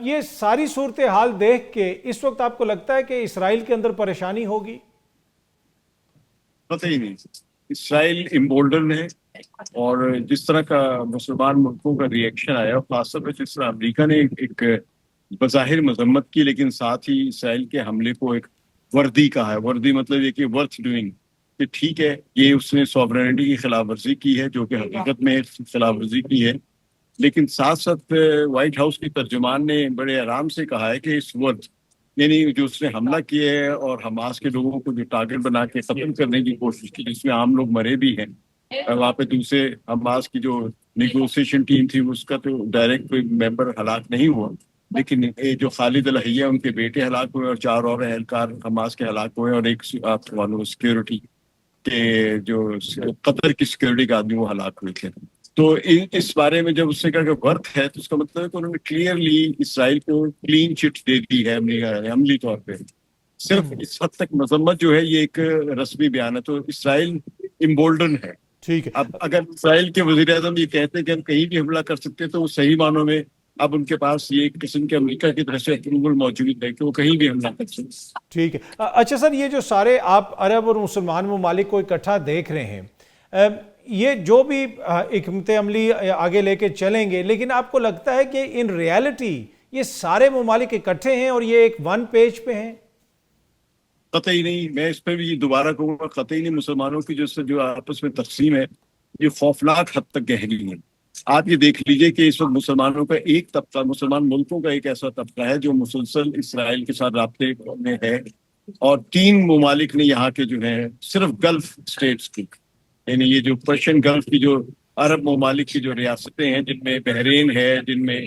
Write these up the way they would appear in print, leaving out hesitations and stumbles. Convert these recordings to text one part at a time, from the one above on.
یہ ساری صورتحال دیکھ کے اس وقت آپ کو لگتا ہے کہ اسرائیل کے اندر پریشانی ہوگی؟ پتہ ہی نہیں. اسرائیل امبولڈن ہے، اور جس طرح کا مسلمان ملکوں کا ریئیکشن آیا، خاص طور پہ جس طرح امریکہ نے ایک بظاہر مذمت کی، لیکن ساتھ ہی اسرائیل کے حملے کو ایک وردی کہا ہے. وردی مطلب یہ کہ ورتھ ڈوئنگ، کہ ٹھیک ہے یہ اس نے سوورینٹی کی خلاف ورزی کی ہے، جو کہ حقیقت میں خلاف ورزی کی ہے، لیکن ساتھ ساتھ وائٹ ہاؤس کی ترجمان نے بڑے آرام سے کہا ہے کہ اس ورتھ، یعنی جو اس نے حملہ کیا ہے اور حماس کے لوگوں کو جو ٹارگٹ بنا کے ختم کرنے کی کوشش کی، جس میں عام لوگ مرے بھی ہیں، وہاں پہ دوسرے حماس کی جو نیگوسیشن ٹیم تھی اس کا تو ڈائریکٹ کوئی ممبر ہلاک نہیں ہوا، لیکن یہ جو خالد الحیہ ان کے بیٹے ہلاک ہوئے اور 4 اور اہلکار حماس کے ہلاک ہوئے، اور ایک آپ معلوم سیکورٹی کے جو قطر کی سیکورٹی کا آدمی وہ ہلاک ہوئے تھے. تو اس بارے میں جب اس نے کہا کہ ورتھ ہے، تو اس کا مطلب ہے کہ انہوں نے کلیئرلی اسرائیل کو کلین چٹ دے دی ہے عملی طور پہ. صرف اس حد تک مذمت جو ہے یہ ایک رسمی بیان ہے. تو اسرائیل امبولڈن ہے. ٹھیک ہے. اب اگر اسرائیل کے وزیر اعظم یہ کہتے ہیں کہ ہم کہیں بھی حملہ کر سکتے ہیں، تو وہ صحیح معنوں میں اب ان کے پاس یہ ایک قسم کے امریکہ کی طرف سے اپروول موجود ہے کہ وہ کہیں بھی حملہ کر سکتے ہیں. ٹھیک ہے. اچھا سر، یہ جو سارے آپ عرب اور مسلمان ممالک کو اکٹھا دیکھ رہے ہیں، یہ جو بھی حکمت عملی آگے لے کے چلیں گے، لیکن آپ کو لگتا ہے کہ ان ریالٹی یہ سارے ممالک اکٹھے ہیں اور یہ ایک ون پیج پہ ہیں؟ قطعی نہیں. میں اس پہ بھی دوبارہ کہوں گا، قطعی نہیں. مسلمانوں کی جو آپس میں تقسیم ہے یہ خوفناک حد تک گہری ہے. آپ یہ دیکھ لیجئے کہ اس وقت مسلمانوں کا ایک طبقہ، مسلمان ملکوں کا ایک ایسا طبقہ ہے جو مسلسل اسرائیل کے ساتھ رابطے میں ہے، اور 3 ممالک نے یہاں کے جو ہیں صرف گلف اسٹیٹس کی، یعنی یہ جو پرشین گلف کی جو عرب ممالک کی جو ریاستیں ہیں، جن میں بحرین ہے، جن میں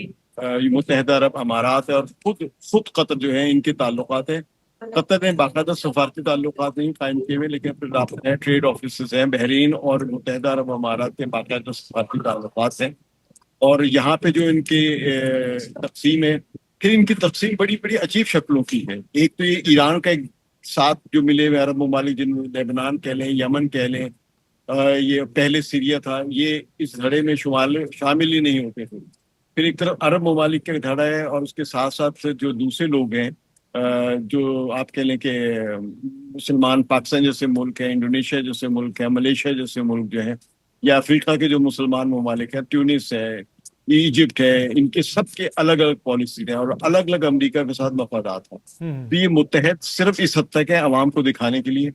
متحدہ عرب امارات ہے، اور خود قطر جو ہے ان کے تعلقات ہیں. قطر نے باقاعدہ سفارتی تعلقات نہیں قائم کیے ہوئے، لیکن پھر رابطے ہیں، ٹریڈ آفیسز ہیں. بحرین اور متحدہ عرب امارات کے باقاعدہ سفارتی تعلقات ہیں. اور یہاں پہ جو ان کی تقسیم ہے، پھر ان کی تقسیم بڑی بڑی عجیب شکلوں کی ہے. ایک تو یہ ایران کا ایک ساتھ جو ملے ہوئے عرب ممالک، جن میں لبنان کہہ لیں، یمن کہہ لیں، یہ پہلے سیریا تھا، یہ اس دھڑے میں شامل ہی نہیں ہوتے تھے. پھر ایک طرف عرب ممالک کا دھڑا ہے، اور اس کے ساتھ ساتھ جو دوسرے لوگ ہیں جو آپ کہہ لیں کہ مسلمان، پاکستان جیسے ملک ہے، انڈونیشیا جیسے ملک ہے، ملیشیا جیسے ملک جو ہے، یا افریقہ کے جو مسلمان ممالک ہیں، ٹیونس ہے، ایجپٹ ہے، ان کے سب کے الگ الگ پالیسی ہیں اور الگ الگ امریکہ کے ساتھ مفادات ہیں. تو یہ متحد صرف اس حد تک ہے عوام کو دکھانے کے لیے.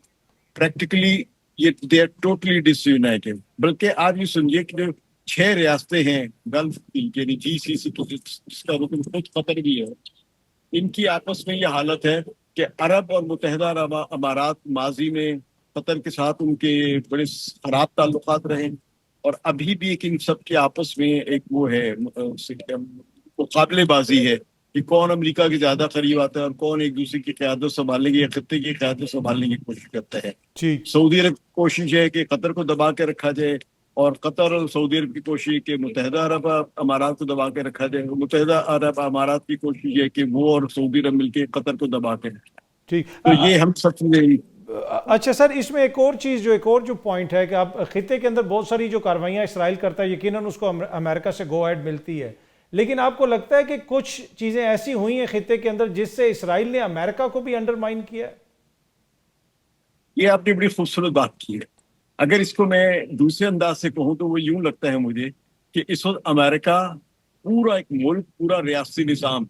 پریکٹیکلی یہ they are totally disunited. بلکہ آپ یہ سمجھیے کہ جو 6 ریاستیں ہیں گلف کی، یعنی جی سی سی، جس کا رکن خود قطر بھی ہے، ان کی آپس میں یہ حالت ہے کہ عرب اور متحدہ عرب امارات ماضی میں قطر کے ساتھ ان کے بڑے خراب تعلقات رہے، اور ابھی بھی ایک ان سب کے آپس میں ایک وہ ہے مقابلے بازی ہے کہ کون امریکہ کے زیادہ قریب آتا ہے اور کون ایک دوسرے کی قیادت سنبھالنے کی یا خطے کی قیادت سنبھالنے کی کوشش کرتا ہے. سعودی عرب کی کوشش ہے کہ قطر کو دبا کے رکھا جائے، اور قطر اور سعودی عرب کی کوشش کہ متحدہ عرب امارات کو دبا کے رکھا جائے. متحدہ عرب امارات کی کوشش ہے کہ وہ اور سعودی عرب مل کے قطر کو دبا کے رکھیں. تو یہ ہم سب چیزیں. اچھا سر، اس میں ایک اور جو پوائنٹ ہے کہ آپ خطے کے اندر بہت ساری جو کاروائیاں اسرائیل کرتا ہے، یقیناً اس کو امریکہ سے گو ایڈ ملتی ہے، لیکن آپ کو لگتا ہے کہ کچھ چیزیں ایسی ہوئی ہیں خطے کے اندر جس سے اسرائیل نے امریکہ کو بھی انڈرمائن کیا ہے؟ یہ آپ نے بڑی خوبصورت بات کی ہے. اگر اس کو میں دوسرے انداز سے کہوں تو وہ یوں لگتا ہے مجھے کہ اس وقت امریکہ پورا ایک ملک، پورا ریاستی نظام،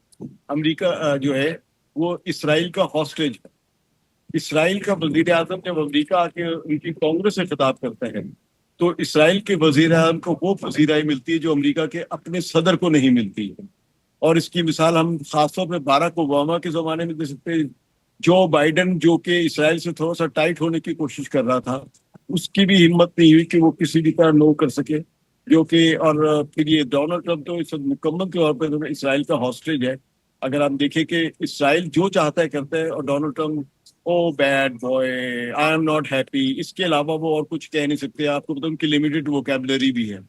امریکہ جو ہے وہ اسرائیل کا ہاسٹیج ہے. اسرائیل کا وزیر اعظم جب امریکہ آ کے ان کی کانگریس سے خطاب کرتا ہے تو اسرائیل کے وزیر اعظم کو وہ پذیرائی ملتی ہے جو امریکہ کے اپنے صدر کو نہیں ملتی ہے. اور اس کی مثال ہم خاص طور پہ باراک اوباما کے زمانے میں دے سکتے ہیں. جو بائیڈن جو کہ اسرائیل سے تھوڑا سا ٹائٹ ہونے کی کوشش کر رہا تھا، اس کی بھی ہمت نہیں ہوئی کہ وہ کسی بھی طرح نو کر سکے، جو کہ اور پھر یہ ڈونلڈ ٹرمپ تو اس وقت مکمل طور پر اسرائیل کا ہاسٹیج ہے. اگر آپ دیکھیں کہ اسرائیل جو چاہتا ہے کرتا ہے، اور Donald Trump oh bad boy, I am not happy, اس کے علاوہ وہ اور کچھ کہہ نہیں سکتے. آپ کو پتہ ان کی لمیٹڈ ووکیبلری بھی ہے،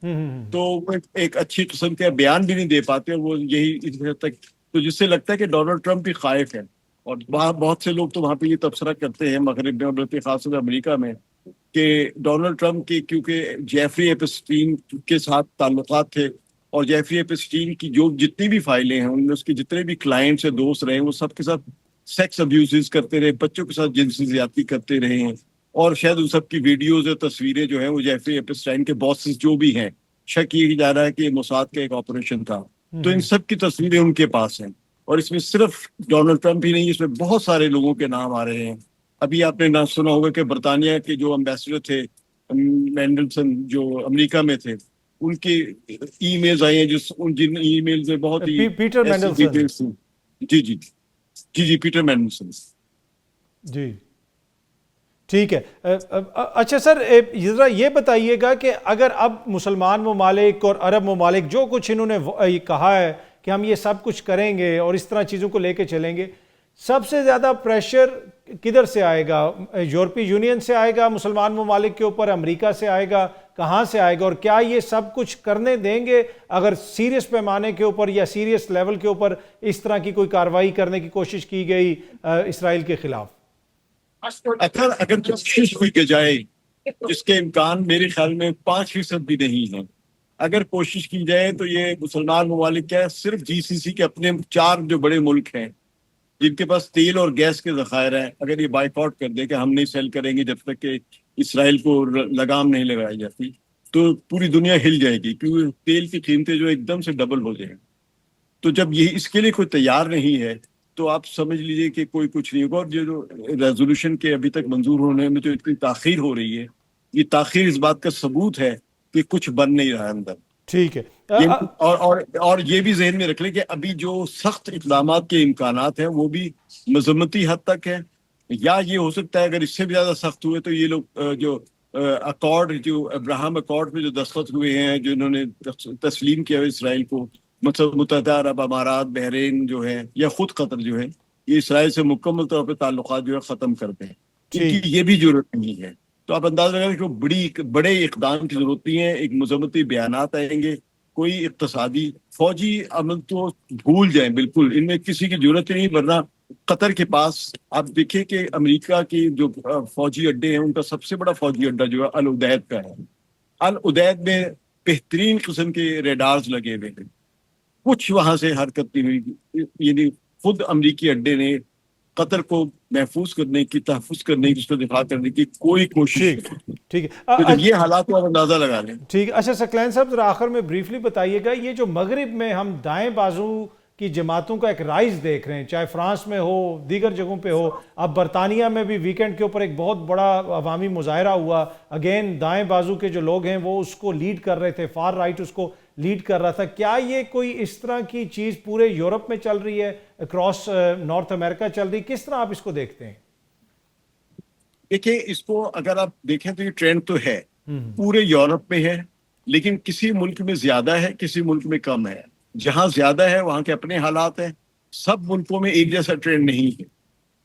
تو وہ ایک اچھی قسم کے بیان بھی نہیں دے پاتے. وہ یہی اس حد تک، تو جس سے لگتا ہے کہ ڈونلڈ ٹرمپ بھی خائف ہے. اور وہاں بہت سے لوگ تو وہاں پہ یہ تبصرہ کرتے ہیں مغرب میں، بلکہ خاص طور سے امریکہ میں، کہ ڈونلڈ ٹرمپ کے کیونکہ جیفری ایپسٹین کے ساتھ تعلقات تھے، اور جیفری ایپسٹین کی جو جتنی بھی فائلیں ہیں ان میں اس کے جتنے بھی کلائنٹس یا دوست رہے ہیں وہ سب کے ساتھ سیکس ابیوزز کرتے رہے, بچوں کے ساتھ جنسی زیادتی کرتے رہے ہیں, اور شاید ان سب کی ویڈیوز اور تصویریں جو ہیں وہ جیفری ایپسٹین کے باسز جو بھی ہیں, شک یہ جا رہا ہے کہ یہ موساد کا ایک آپریشن تھا, تو ان سب کی تصویریں ان کے پاس ہیں. اور اس میں صرف ڈونلڈ ٹرمپ ہی نہیں, اس میں بہت سارے لوگوں کے نام آ رہے ہیں. ابھی آپ نے نہ سنا ہوگا کہ برطانیہ کے جو امبیسڈر تھے مینڈلسن جو امریکہ میں تھے, ان کی ای میلز آئی ہیں جن ای میلز میں بہت ہی پیٹر مینڈلسن. جی پیٹر مینڈلسن. جی ٹھیک ہے. اچھا سر, ذرا یہ بتائیے گا کہ اگر اب مسلمان ممالک اور عرب ممالک جو کچھ انہوں نے کہا ہے کہ ہم یہ سب کچھ کریں گے اور اس طرح چیزوں کو لے کے چلیں گے, سب سے زیادہ پریشر کدھر سے آئے گا؟ یورپی یونین سے آئے گا مسلمان ممالک کے اوپر, امریکہ سے آئے گا, کہاں سے آئے گا؟ اور کیا یہ سب کچھ کرنے دیں گے اگر سیریس پیمانے کے اوپر یا سیریس لیول کے اوپر اس طرح کی کوئی کارروائی کرنے کی کوشش کی گئی اسرائیل کے خلاف؟ اگر کوشش کی جائے, جس کے امکان میرے خیال میں 5% بھی نہیں ہے, اگر کوشش کی جائے تو یہ مسلمان ممالک کیا ہے, صرف جی سی سی کے اپنے 4 جو بڑے ملک ہیں جن کے پاس تیل اور گیس کے ذخائر ہیں, اگر یہ بائیک آؤٹ کر دے کہ ہم نہیں سیل کریں گے جب تک کہ اسرائیل کو لگام نہیں لگائی جاتی, تو پوری دنیا ہل جائے گی, کیونکہ تیل کی قیمتیں جو ایک دم سے ڈبل ہو جائیں. تو جب یہ اس کے لیے کوئی تیار نہیں ہے تو آپ سمجھ لیجئے کہ کوئی کچھ نہیں ہوگا. اور جو ریزولوشن کے ابھی تک منظور ہونے میں جو اتنی تاخیر ہو رہی ہے, یہ تاخیر اس بات کا ثبوت ہے کہ کچھ بن نہیں رہا اندر. ٹھیک ہے. اور یہ بھی ذہن میں رکھ لیں کہ ابھی جو سخت اقدامات کے امکانات ہیں وہ بھی مذمتی حد تک ہیں, یا یہ ہو سکتا ہے اگر اس سے بھی زیادہ سخت ہوئے تو یہ لوگ جو اکارڈ, جو ابراہم اکارڈ پہ جو دستخط ہوئے ہیں, جو انہوں نے تسلیم کیا ہے اسرائیل کو, مطلب متحدہ عرب امارات, بحرین جو ہے یا خود قطر جو ہے, یہ اسرائیل سے مکمل طور پہ تعلقات جو ہے ختم کرتے ہیں. ان کی یہ بھی ضرورت نہیں ہے. تو آپ اندازہ لگائیں کہ بڑے اقدام کی ضرورت نہیں ہے. ایک مذمتی بیانات آئیں گے, کوئی اقتصادی فوجی عمل تو بھول جائیں بالکل, ان میں کسی کی ضرورت نہیں. ورنہ قطر کے پاس آپ دیکھیں کہ امریکہ کی جو فوجی اڈے ہیں ان کا سب سے بڑا فوجی اڈا جو ہے العدید کا ہے. العدید میں بہترین قسم کے ریڈارز لگے ہوئے ہیں, کچھ وہاں سے حرکت نہیں ہوئی. یعنی خود امریکی اڈے نے قطر کو محفوظ کرنے کی, تحفظ کرنے کی, اس کو دفاع کرنے کی کوئی کوشش. ٹھیک ہے. تو جب یہ حالات کو آپ اندازہ لگا لیں. ٹھیک ہے. اچھا سکلین صاحب, ذرا آخر میں بریفلی بتائیے گا, یہ جو مغرب میں ہم دائیں بازو کی جماعتوں کا ایک رائز دیکھ رہے ہیں, چاہے فرانس میں ہو, دیگر جگہوں پہ ہو, اب برطانیہ میں بھی ویکنڈ کے اوپر ایک بہت بڑا عوامی مظاہرہ ہوا, اگین دائیں بازو کے جو لوگ ہیں وہ اس کو لیڈ کر رہے تھے, فار رائٹ اس کو لیڈ کر رہا تھا. کیا یہ کوئی اس طرح کی چیز پورے یورپ میں چل رہی ہے, اکراس نارتھ امریکہ چل رہی, کس طرح آپ اس کو دیکھتے ہیں؟ دیکھیں, اس کو اگر آپ دیکھیں تو یہ ٹرینڈ تو ہے, پورے یورپ میں ہے, لیکن کسی ملک میں زیادہ ہے, کسی ملک میں کم ہے. جہاں زیادہ ہے وہاں کے اپنے حالات ہیں, سب ملکوں میں ایک جیسا ٹرینڈ نہیں ہے.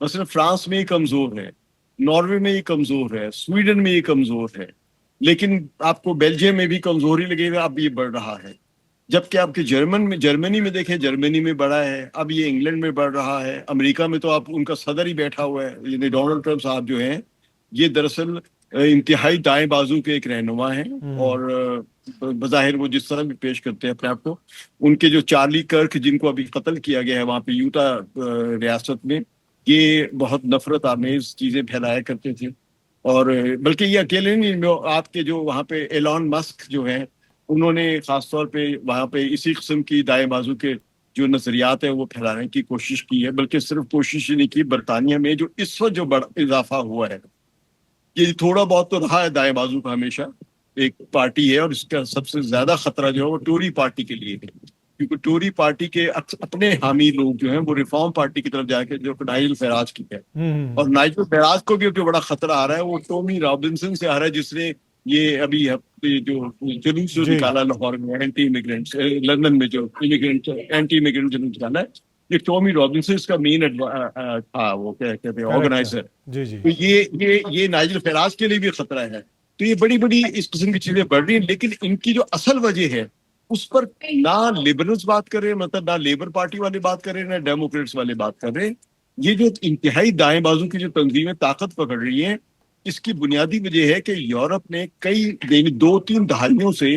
مثلا فرانس میں یہ کمزور ہے, ناروے میں یہ کمزور ہے, سویڈن میں یہ کمزور ہے, لیکن آپ کو بیلجیم میں بھی کمزوری لگے گا, اب یہ بڑھ رہا ہے. جبکہ آپ کے جرمنی میں دیکھیں, جرمنی میں بڑھا ہے, اب یہ انگلینڈ میں بڑھ رہا ہے. امریکہ میں تو آپ ان کا صدر ہی بیٹھا ہوا ہے, یعنی ڈونلڈ ٹرمپ صاحب جو ہیں, یہ دراصل انتہائی دائیں بازو کے ایک رہنما ہیں. اور بظاہر وہ جس طرح بھی پیش کرتے ہیں اپنے آپ کو, ان کے جو چارلی کرک جن کو ابھی قتل کیا گیا ہے وہاں پہ یوٹا ریاست میں, یہ بہت نفرت آمیز چیزیں پھیلایا کرتے تھے. اور بلکہ یہ اکیلے نہیں, آپ کے جو وہاں پہ ایلان مسک جو ہیں, انہوں نے خاص طور پہ وہاں پہ اسی قسم کی دائیں بازو کے جو نظریات ہیں وہ پھیلانے کی کوشش کی ہے. بلکہ صرف کوشش ہی نہیں کی, برطانیہ میں جو اس وقت جو بڑا اضافہ ہوا ہے, یہ تھوڑا بہت تو رہا ہے دائیں بازو کا, ہمیشہ ایک پارٹی ہے, اور اس کا سب سے زیادہ خطرہ جو ہے وہ ٹوری پارٹی کے لیے ہے. کیونکہ ٹوری پارٹی کے اپنے حامی لوگ جو ہیں وہ ریفارم پارٹی کی طرف جا کے, جو نائجل فراج کی ہے, اور نائجل فراج کو بھی جو بڑا خطرہ آ رہا ہے وہ ٹومی رابنسن سے آ رہا ہے, جس نے یہ ابھی جو جلوس جو نکالا لاہور میں اینٹی امیگرینٹ, لندن میں جو امیگرینٹ اینٹی امیگرینٹ جلوس نکالا ہے, یہ ٹومی رابنسن اس کا مین تھا, وہ کیا کہتے ہیں آرگنائزر. تو یہ نائجل فراج کے لیے بھی خطرہ ہے. تو یہ بڑی اس قسم کی چیزیں بڑھ رہی ہیں, لیکن ان کی جو اصل وجہ ہے اس پر نہ لبرلز بات کر رہے ہیں, مطلب نہ لیبر پارٹی والے بات کر رہے ہیں, نہ ڈیموکریٹس والے بات کر رہے ہیں. یہ جو انتہائی دائیں بازو کی جو تنظیمیں طاقت پکڑ رہی ہیں, اس کی بنیادی وجہ ہے کہ یورپ نے کئی 2-3 دہائیوں سے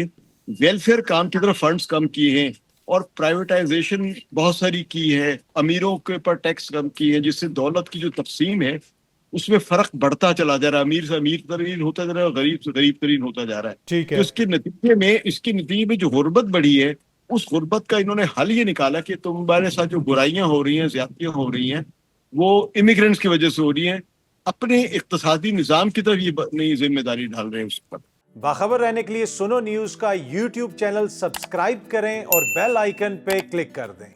ویلفیئر کام کی طرف فنڈز کم کیے ہیں اور پرائیویٹائزیشن بہت ساری کی ہے, امیروں کے اوپر ٹیکس کم کی ہے, جس سے دولت کی جو تقسیم ہے اس میں فرق بڑھتا چلا جا رہا ہے, امیر سے امیر ترین ہوتا جا رہا ہے, غریب سے غریب ترین ہوتا جا رہا ہے. ٹھیک ہے. تو اس کے نتیجے میں جو غربت بڑھی ہے, اس غربت کا انہوں نے حل یہ نکالا کہ تمہارے ساتھ جو برائیاں ہو رہی ہیں, زیادتیاں ہو رہی ہیں, وہ امیگرینٹس کی وجہ سے ہو رہی ہیں. اپنے اقتصادی نظام کی طرف یہ نئی ذمہ داری ڈال رہے ہیں اس پر. باخبر رہنے کے لیے سنو نیوز کا یوٹیوب چینل سبسکرائب کریں اور بیل آئیکن پہ کلک کر دیں.